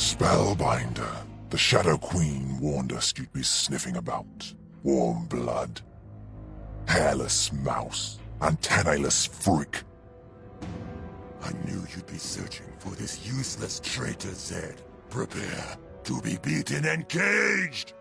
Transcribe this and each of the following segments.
Spellbinder. The Shadow Queen warned us you'd be sniffing about. Warm blood. Hairless mouse. Antennaless freak. I knew you'd be searching for this useless traitor, Zed. Prepare to be beaten and caged!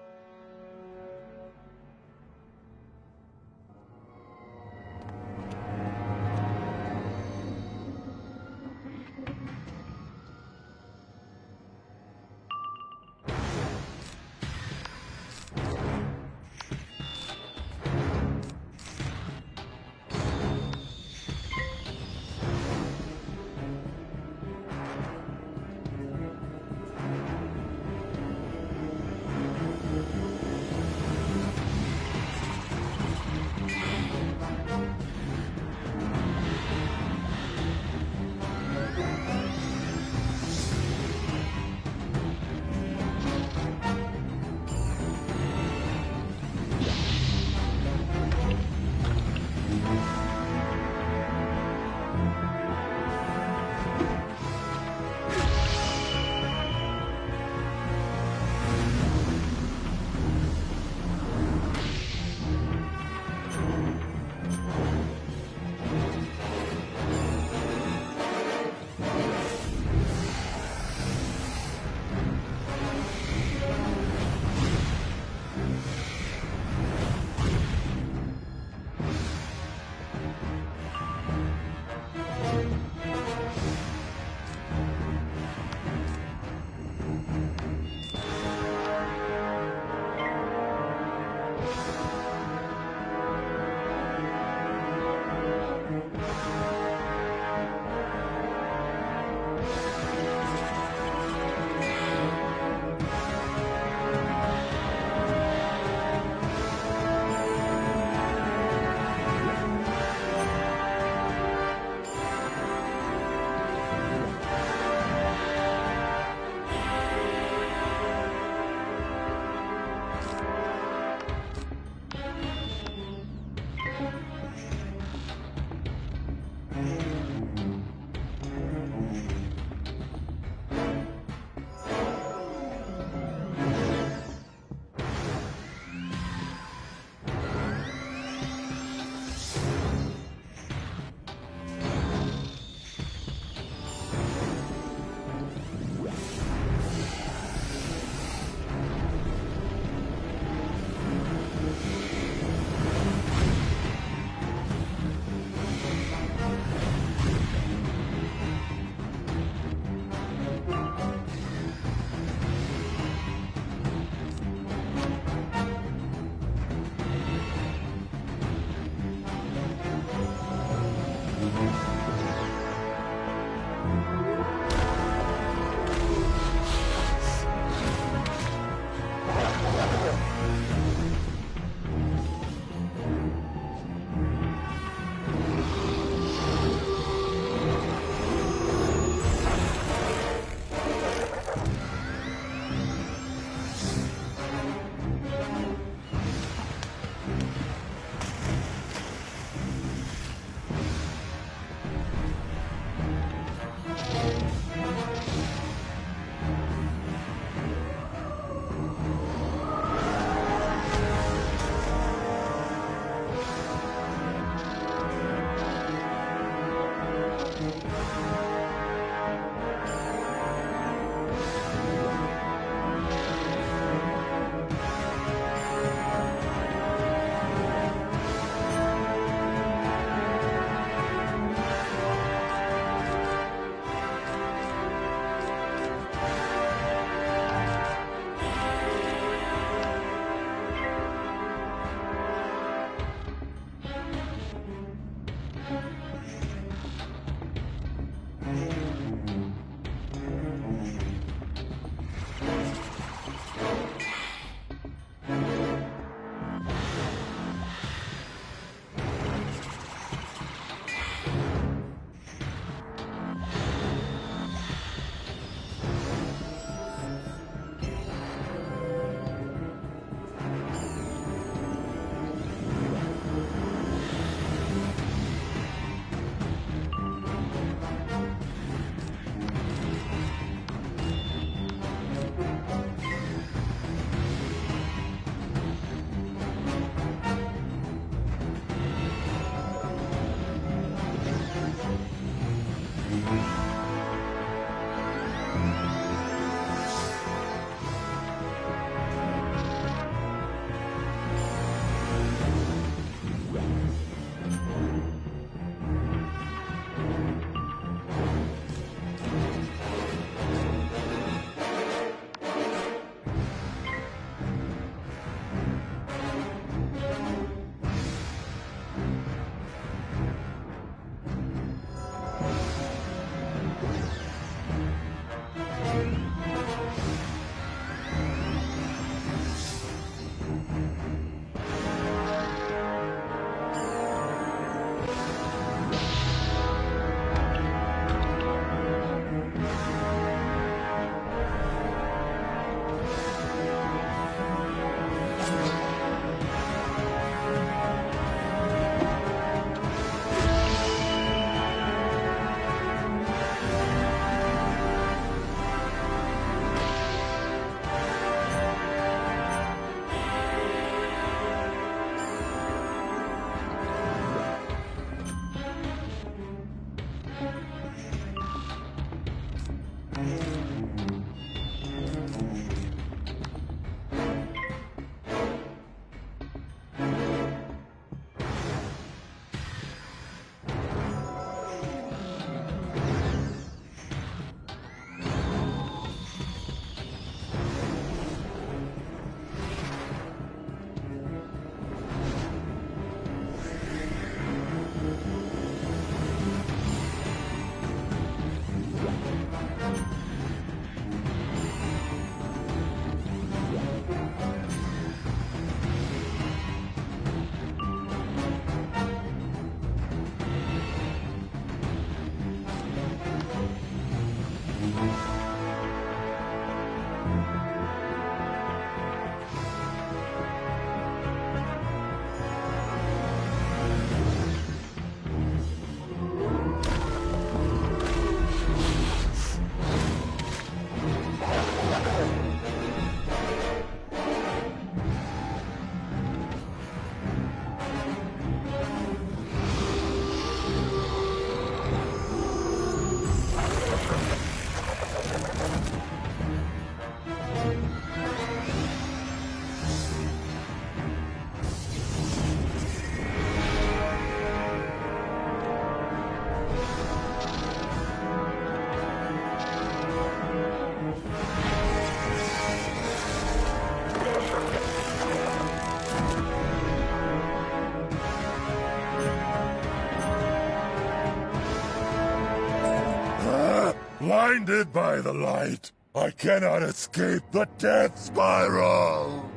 Blinded by the light, I cannot escape the death spiral!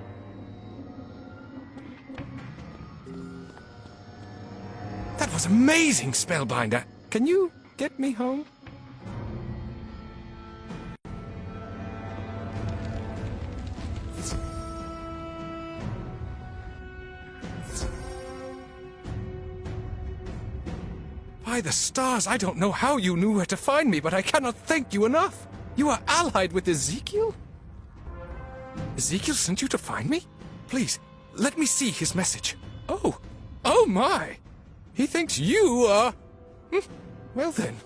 That was amazing, Spellbinder. Can you get me home? By the stars, I don't know how you knew where to find me, but I cannot thank you enough. You are allied with Ezekiel? Ezekiel sent you to find me? Please, let me see his message. Oh my! He thinks you are... Well then,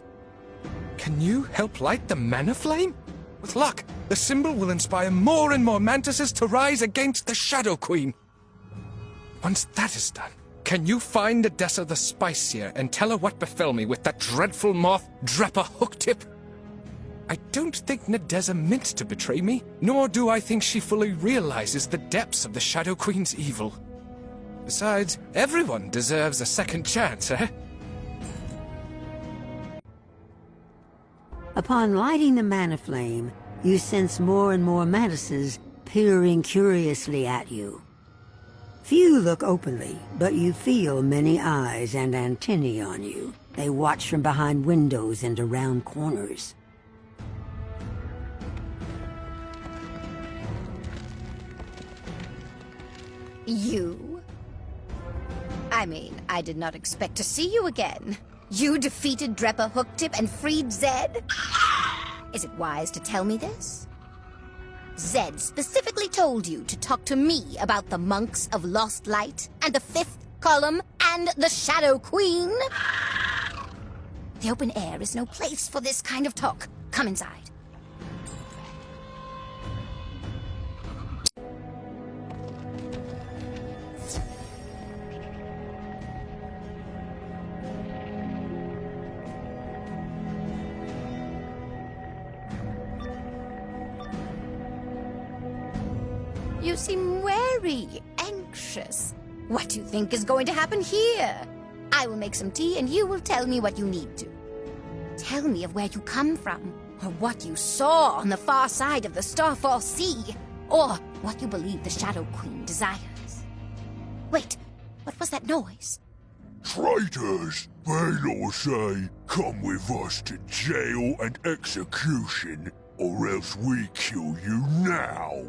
can you help light the mana flame? With luck, the symbol will inspire more and more mantises to rise against the Shadow Queen. Once that is done, can you find Nadessa the Spice Seer and tell her what befell me with that dreadful moth, Dreppa Hooktip? I don't think Nadessa meant to betray me, nor do I think she fully realizes the depths of the Shadow Queen's evil. Besides, everyone deserves a second chance, eh? Upon lighting the mana flame, you sense more and more mantises peering curiously at you. Few look openly, but you feel many eyes and antennae on you. They watch from behind windows and around corners. You? I mean, I did not expect to see you again. You defeated Dreppa Hooktip and freed Zed? Is it wise to tell me this? Zed specifically told you to talk to me about the Monks of Lost Light, and the Fifth Column, and the Shadow Queen? The open air is no place for this kind of talk. Come inside. You seem wary, anxious. What do you think is going to happen here? I will make some tea and you will tell me what you need to. Tell me of where you come from, or what you saw on the far side of the Starfall Sea, or what you believe the Shadow Queen desires. Wait, what was that noise? Traitors! Baylor say, come with us to jail and execution, or else we kill you now.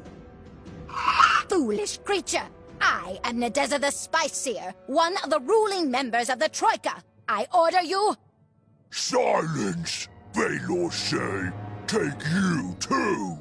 Foolish creature! I am Nadessa the Spice Seer, one of the ruling members of the Troika. I order you... Silence! Baylor say, take you too!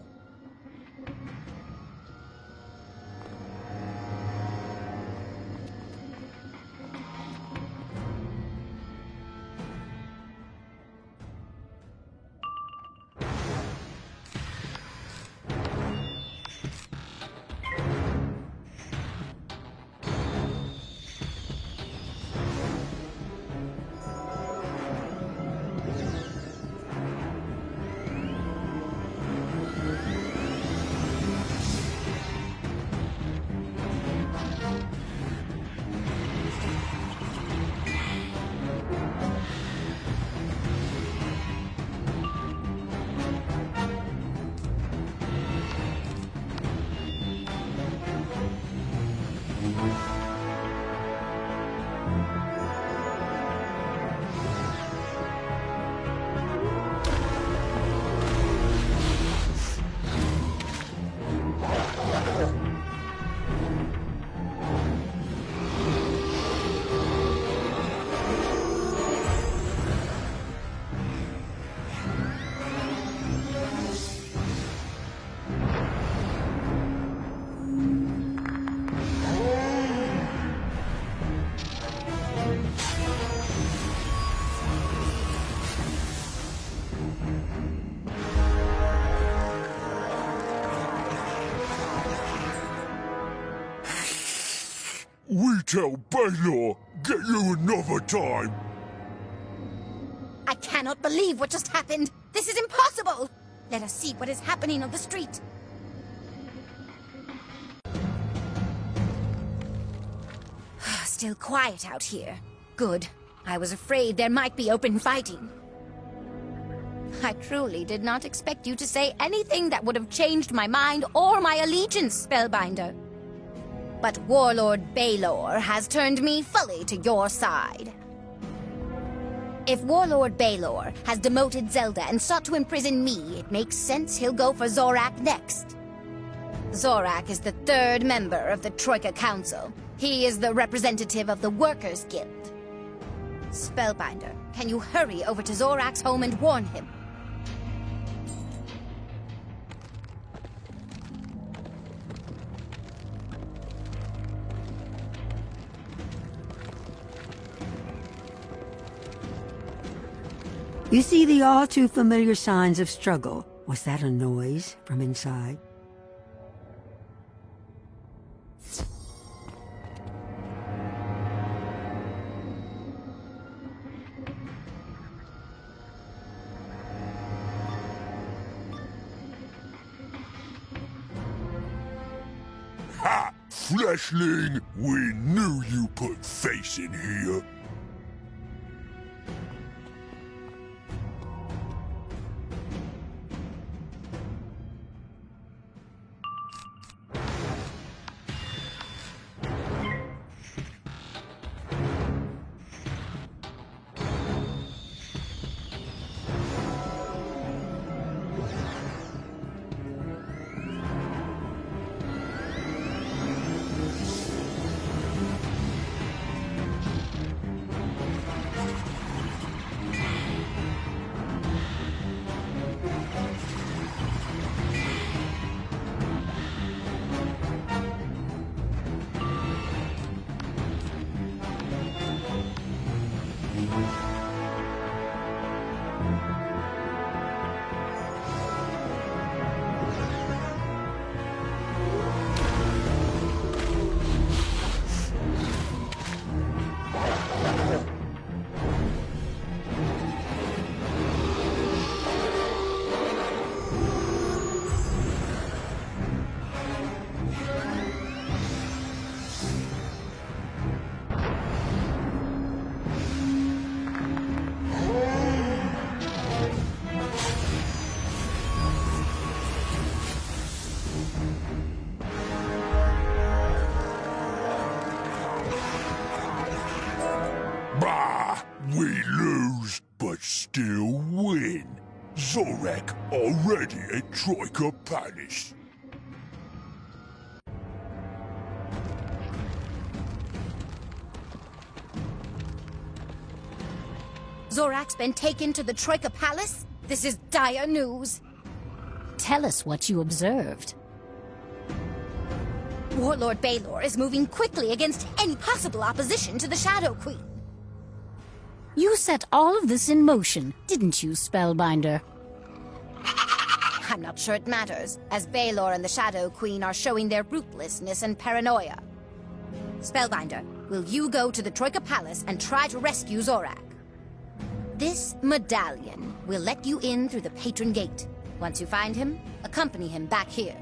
we tell Baylor, get you another time. I cannot believe what just happened. This is impossible. Let us see what is happening on the street. Still quiet out here. Good. I was afraid there might be open fighting. I truly did not expect you to say anything that would have changed my mind or my allegiance, Spellbinder. But Warlord Baylor has turned me fully to your side. If Warlord Baylor has demoted Zelda and sought to imprison me, it makes sense he'll go for Zorak next. Zorak is the third member of the Troika Council. He is the representative of the Workers' Guild. Spellbinder, can you hurry over to Zorak's home and warn him? You see the all too familiar signs of struggle. Was that a noise from inside? Ha! Fleshling, we knew you put face in here. Bah! We lose, but still win. Zorak already at Troika Palace. Zorak's been taken to the Troika Palace? This is dire news. Tell us what you observed. Warlord Baylor is moving quickly against any possible opposition to the Shadow Queen. You set all of this in motion, didn't you, Spellbinder? I'm not sure it matters, as Baylor and the Shadow Queen are showing their ruthlessness and paranoia. Spellbinder, will you go to the Troika Palace and try to rescue Zorak? This medallion will let you in through the Patron Gate. Once you find him, accompany him back here.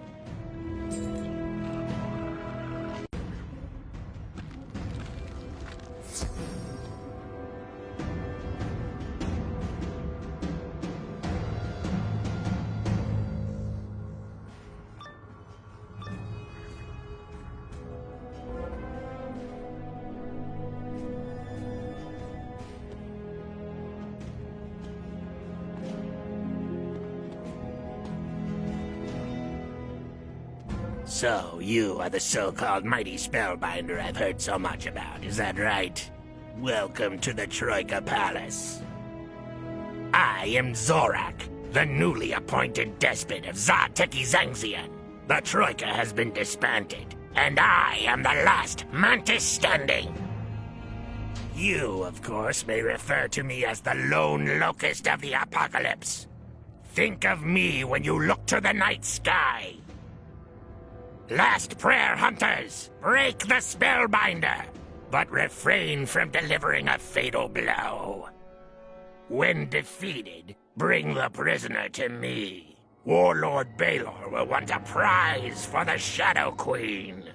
So, you are the so-called mighty Spellbinder I've heard so much about, is that right? Welcome to the Troika Palace. I am Zorak, the newly appointed despot of Zarteki Zangzian. The Troika has been disbanded, and I am the last Mantis standing. You, of course, may refer to me as the Lone Locust of the Apocalypse. Think of me when you look to the night sky. Last prayer, hunters! Break the Spellbinder! but refrain from delivering a fatal blow. When defeated, bring the prisoner to me. Warlord Baylor will want a prize for the Shadow Queen.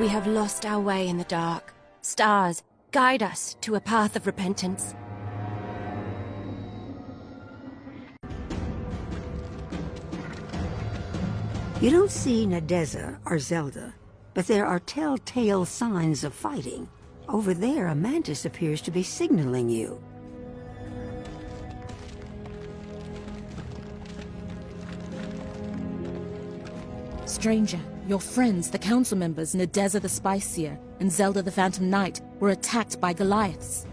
We have lost our way in the dark. Stars, guide us to a path of repentance. You don't see Nadeza or Zelda, but there are telltale signs of fighting. Over there, a mantis appears to be signaling you. Stranger, your friends, the council members, Nadeza the Spice Seer and Zelda the Phantom Knight, were attacked by Goliaths.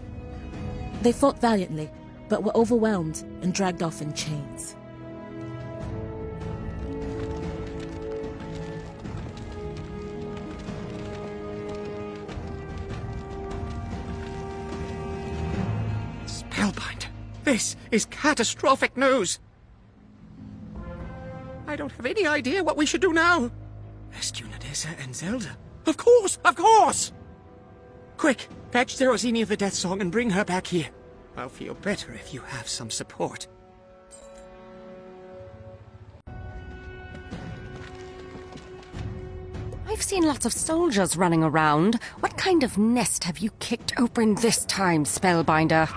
They fought valiantly, but were overwhelmed and dragged off in chains. Spellbinder, this is catastrophic news. I don't have any idea what we should do now. Rescue Nadeza and Zelda? Of course, of course! Quick, fetch Zerozini of the Death Song and bring her back here. I'll feel better if you have some support. I've seen lots of soldiers running around. What kind of nest have you kicked open this time, Spellbinder?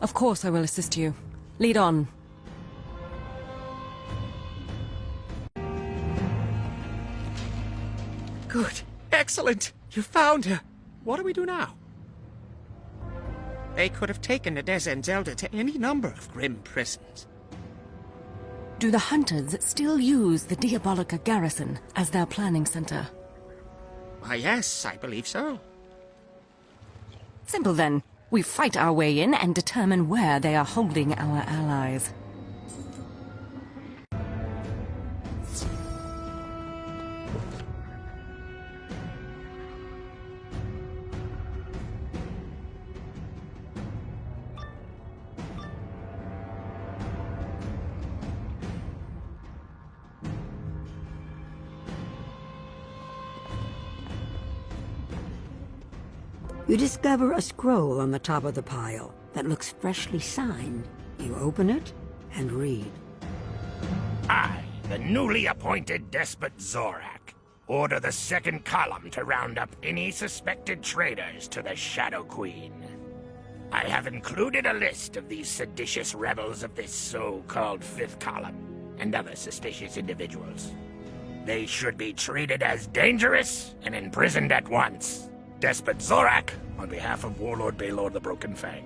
Of course I will assist you. Lead on. Good. Excellent. You found her. What do we do now? They could have taken Nadeza and Zelda to any number of grim prisons. Do the Hunters still use the Diabolica garrison as their planning center? Why, yes, I believe so. Simple then. We fight our way in and determine where they are holding our allies. You discover a scroll on the top of the pile that looks freshly signed. You open it and read. I, the newly appointed Despot Zorak, order the second column to round up any suspected traitors to the Shadow Queen. I have included a list of these seditious rebels of this so-called fifth column, and other suspicious individuals. They should be treated as dangerous and imprisoned at once. Despot Zorak, on behalf of Warlord Baylor the Broken Fang.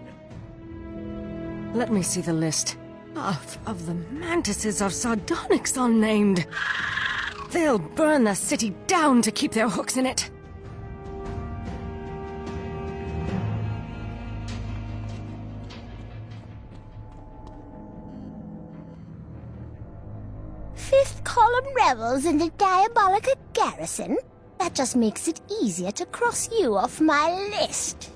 Let me see the list. Half of the mantises are Sardonyx unnamed. They'll burn the city down to keep their hooks in it. Fifth column rebels in the Diabolica garrison? That just makes it easier to cross you off my list.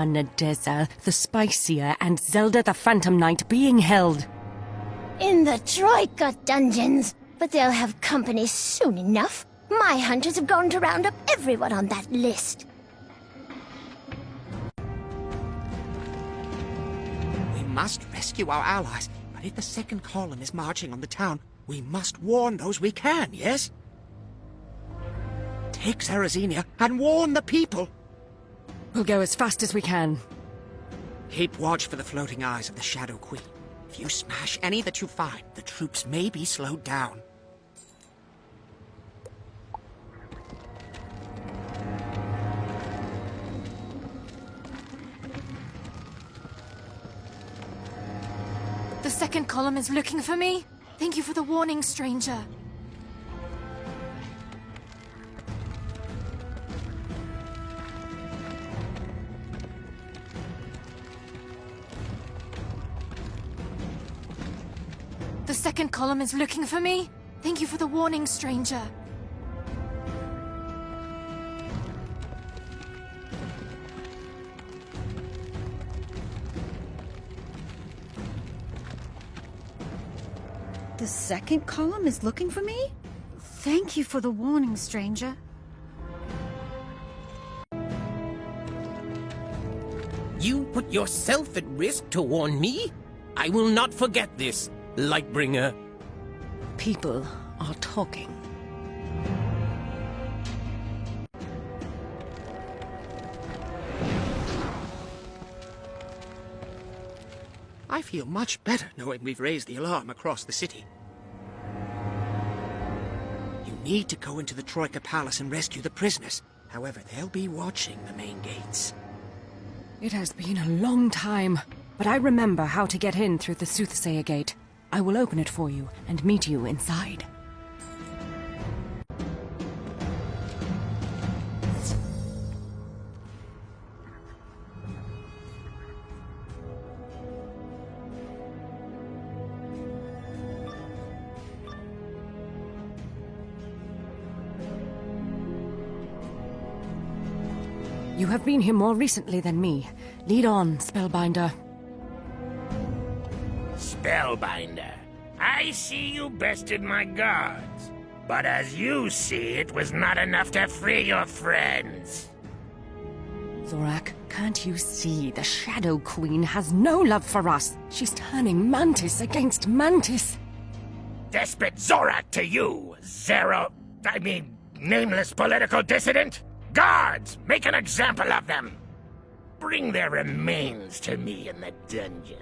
Nadeza, the Spicier, and Zelda the Phantom Knight being held? In the Troika dungeons. But they'll have company soon enough. My hunters have gone to round up everyone on that list. We must rescue our allies, but if the second column is marching on the town, we must warn those we can, yes? Take Serrazenia and warn the people! We'll go as fast as we can. Keep watch for the floating eyes of the Shadow Queen. If you smash any that you find, the troops may be slowed down. The second column is looking for me. Thank you for the warning, stranger. The second column is looking for me. Thank you for the warning, stranger. The second column is looking for me? Thank you for the warning, stranger. You put yourself at risk to warn me? I will not forget this, Lightbringer. People are talking. I feel much better knowing we've raised the alarm across the city. You need to go into the Troika Palace and rescue the prisoners. However, they'll be watching the main gates. It has been a long time, but I remember how to get in through the Soothsayer Gate. I will open it for you and meet you inside. You have been here more recently than me. Lead on, Spellbinder. Spellbinder, I see you bested my guards. But as you see, it was not enough to free your friends. Zorak, can't you see the Shadow Queen has no love for us? She's turning Mantis against Mantis. Despot Zorak to you, nameless political dissident? Guards, make an example of them! Bring their remains to me in the dungeons.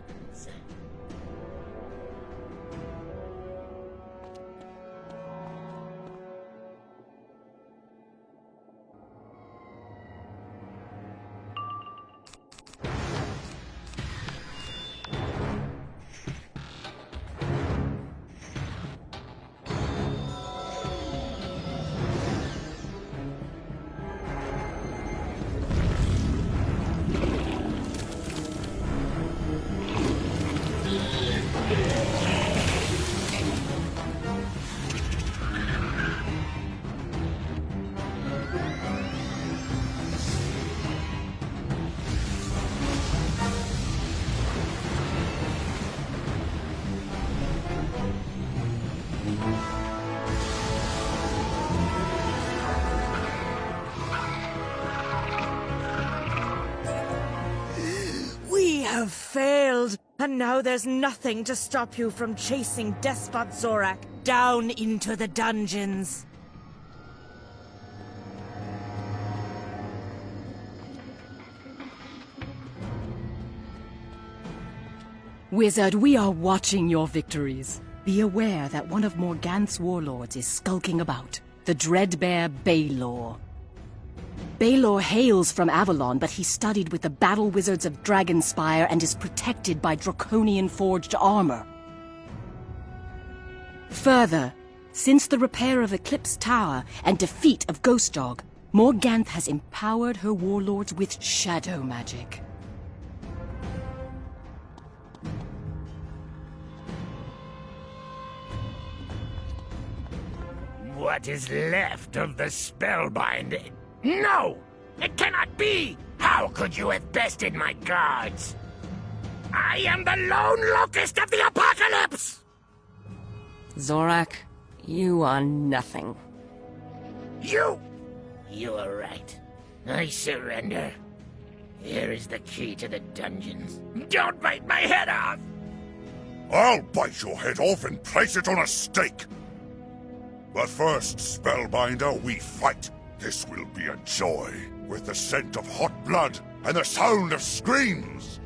have failed, and now there's nothing to stop you from chasing Despot Zorak down into the dungeons. Wizard, we are watching your victories. Be aware that one of Morganth's warlords is skulking about, the Dreadbear Baylor. Baylor hails from Avalon, but he studied with the battle wizards of Dragonspire and is protected by Draconian-forged armor. Further, since the repair of Eclipse Tower and defeat of Ghost Dog, Morganth has empowered her warlords with shadow magic. What is left of the Spellbinder? No! It cannot be! How How could you have bested my guards? I am the lone locust of the apocalypse! Zorak, you are nothing. You are right. I surrender. Here is the key to the dungeons. Don't bite my head off! I'll bite your head off and place it on a stake. But first, Spellbinder, we fight. This will be a joy, with the scent of hot blood and the sound of screams.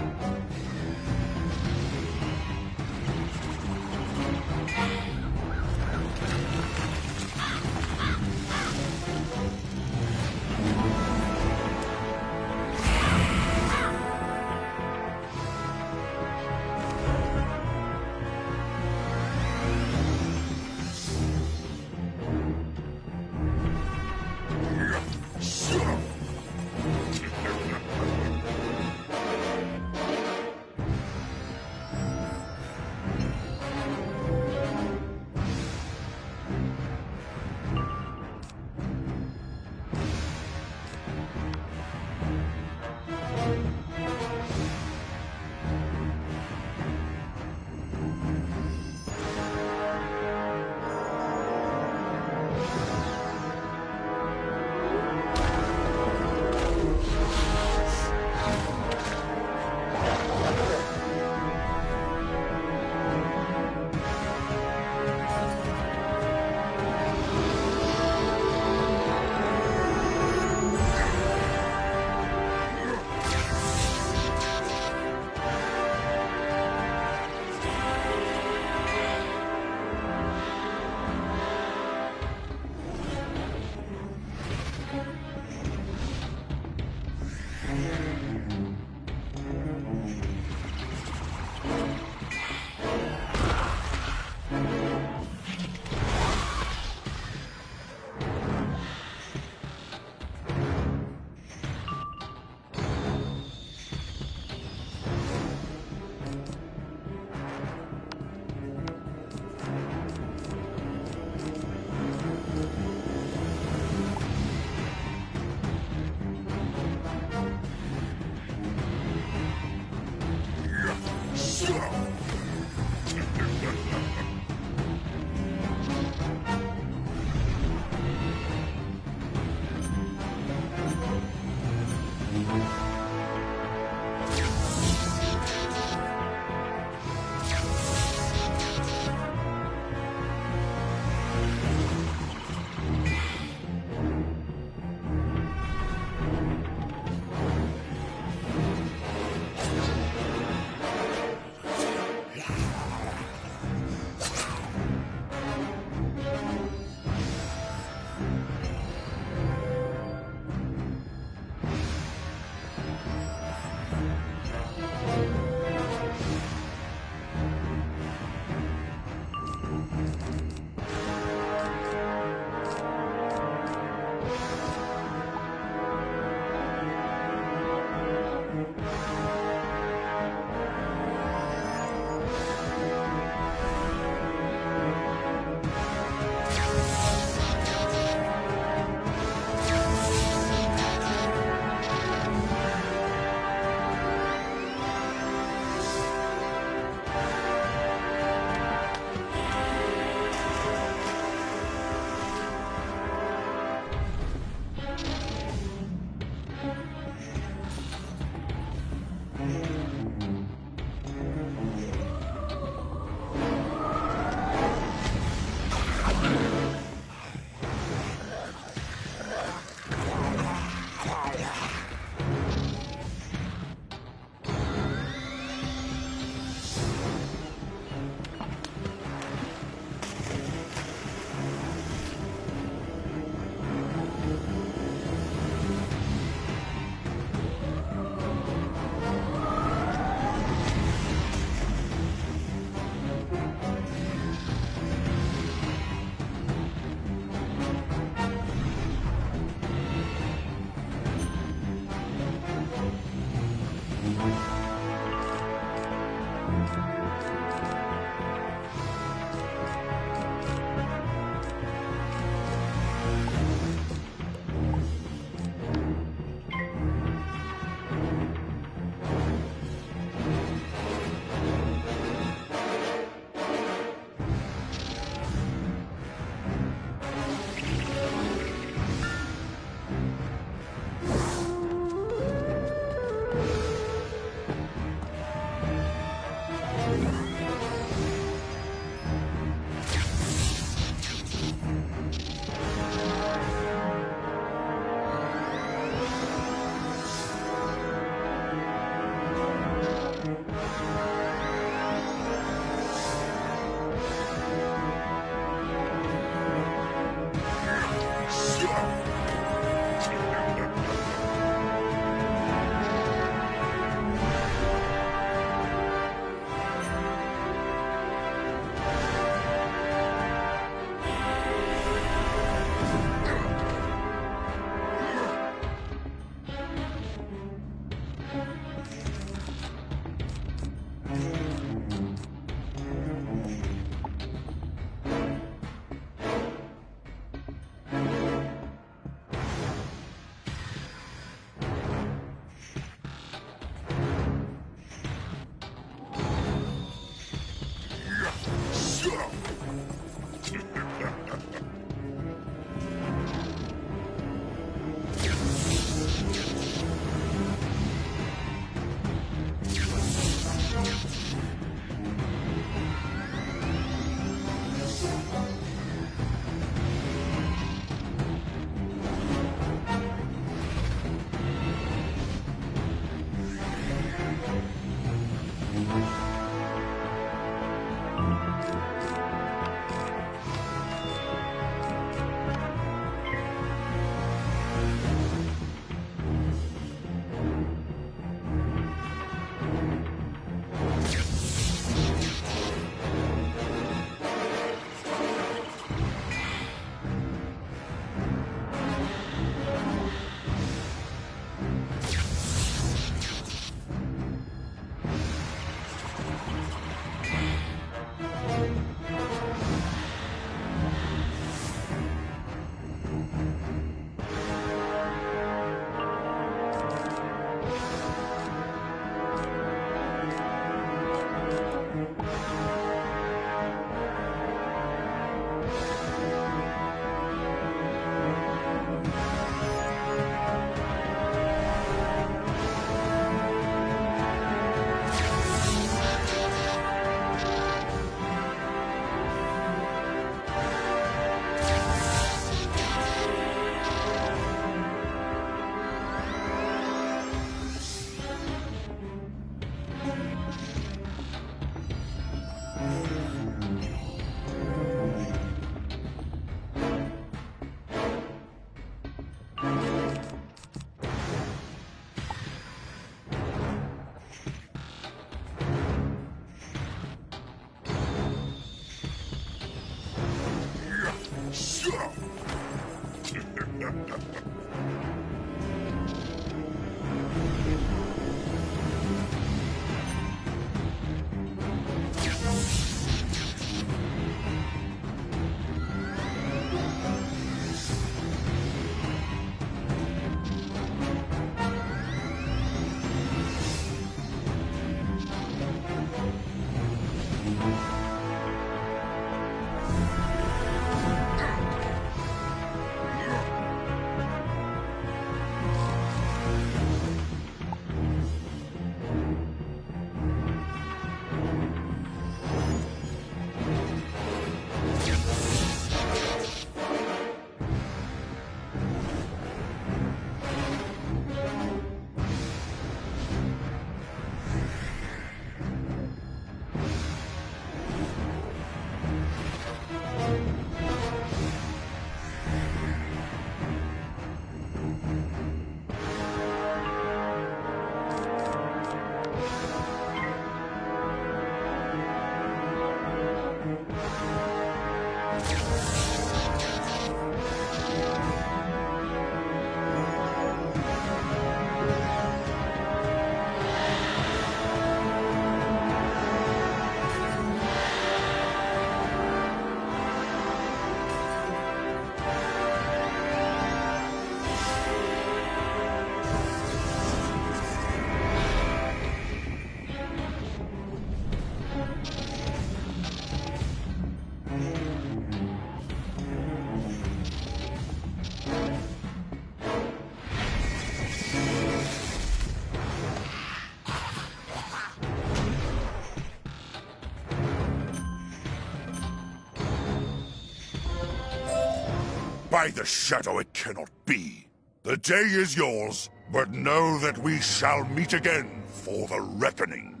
By the shadow, it cannot be. The day is yours, but know that we shall meet again for the reckoning.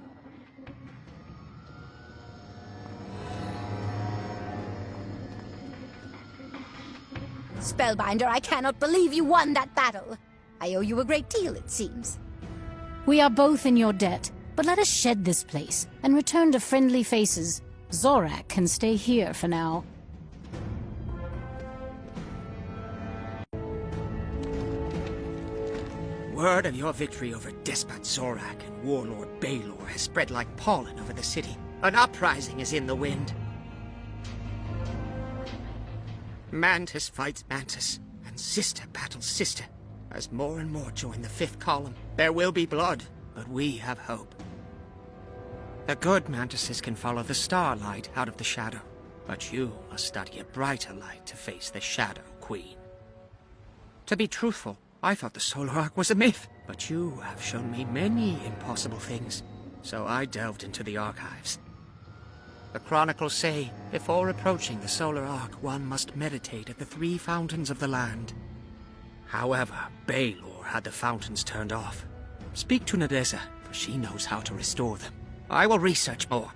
Spellbinder, I cannot believe you won that battle. I owe you a great deal, it seems. We are both in your debt, but let us shed this place and return to friendly faces. Zorak can stay here for now. Word of your victory over Despot Zorak and Warlord Baylor has spread like pollen over the city. An uprising is in the wind. Mantis fights Mantis, and sister battles sister. As more and more join the fifth column, there will be blood, but we have hope. The good Mantises can follow the starlight out of the shadow, but you must study a brighter light to face the Shadow Queen. To be truthful, I thought the Solar Arc was a myth, but you have shown me many impossible things, so I delved into the archives. The chronicles say, before approaching the Solar Arc, one must meditate at the 3 fountains of the land. However, Baylor had the fountains turned off. Speak to Nadeza, for she knows how to restore them. I will research more,